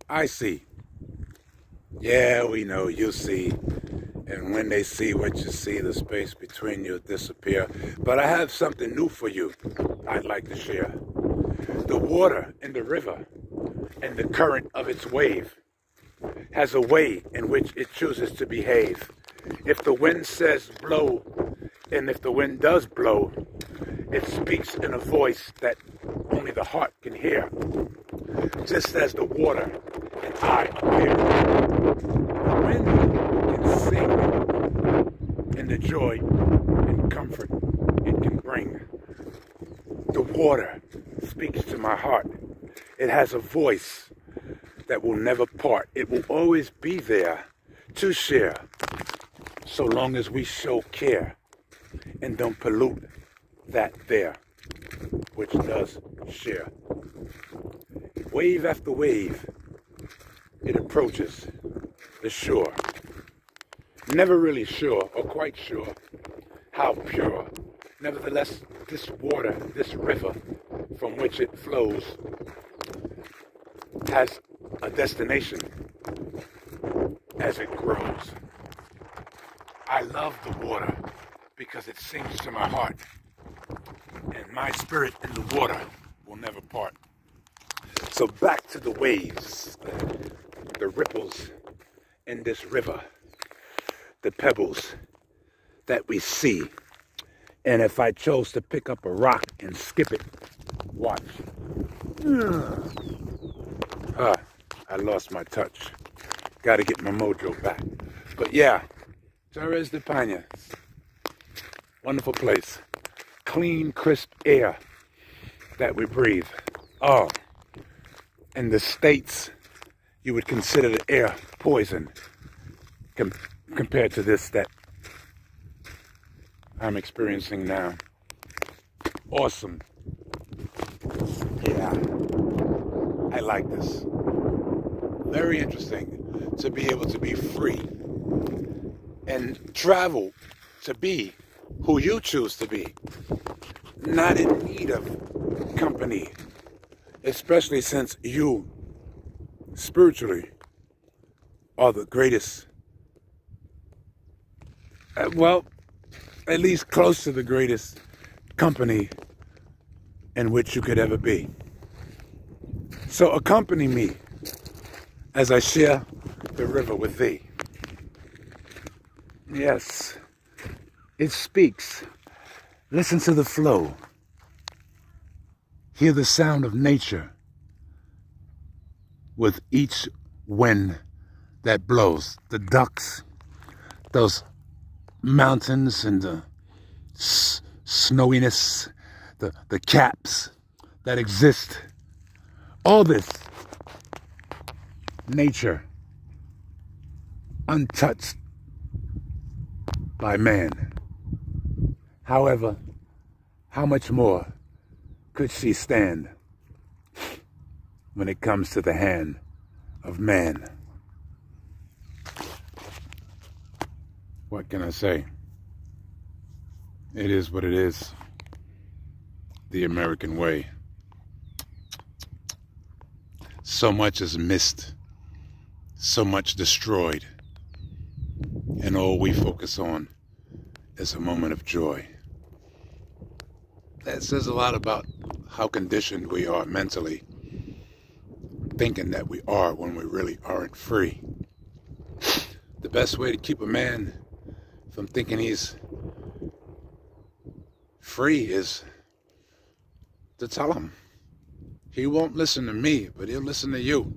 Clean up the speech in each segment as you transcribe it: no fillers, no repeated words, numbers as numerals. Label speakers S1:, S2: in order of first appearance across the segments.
S1: I see. Yeah, we know you see. And when they see what you see, the space between you disappear. But I have something new for you I'd like to share. The water in the river and the current of its wave has a way in which it chooses to behave. If the wind says blow, and if the wind does blow, it speaks in a voice that only the heart can hear. Just as the water and I appear, the wind can sing in the joy and comfort it can bring. The water speaks to my heart. It has a voice that will never part. It will always be there to share, so long as we show care and don't pollute that there which does share. Wave after wave, it approaches the shore. Never really sure or quite sure how pure. Nevertheless, this water, this river from which it flows, has a destination as it grows. I love the water because it sings to my heart, and my spirit in the water will never part. So back to the waves, the ripples in this river, the pebbles that we see. And if I chose to pick up a rock and skip it, watch. I lost my touch. Got to get my mojo back. But yeah, Torres de Paine, wonderful place. Clean, crisp air that we breathe. Oh, in the States, you would consider the air poison compared to this that I'm experiencing now. Awesome. Yeah, I like this. Very interesting to be able to be free and travel to be who you choose to be. Not in need of company, especially since you spiritually are the greatest, well, at least close to the greatest company in which you could ever be. So accompany me as I share the river with thee. Yes, it speaks. Listen to the flow. Hear the sound of nature with each wind that blows. The ducks, those mountains and the snowiness, the caps that exist. All this nature untouched by man. However, how much more could she stand when it comes to the hand of man? What can I say? It is what it is. The American way. So much is missed, so much destroyed, and all we focus on is a moment of joy. That says a lot about how conditioned we are mentally, thinking that we are when we really aren't free. The best way to keep a man from thinking he's free is to tell him. He won't listen to me, but he'll listen to you,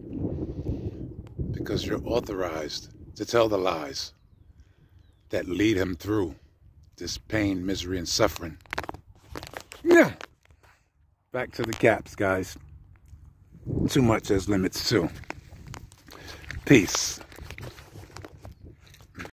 S1: because you're authorized to tell the lies that lead him through this pain, misery, and suffering. Yeah. Back to the caps, guys. Too much has limits too. Peace.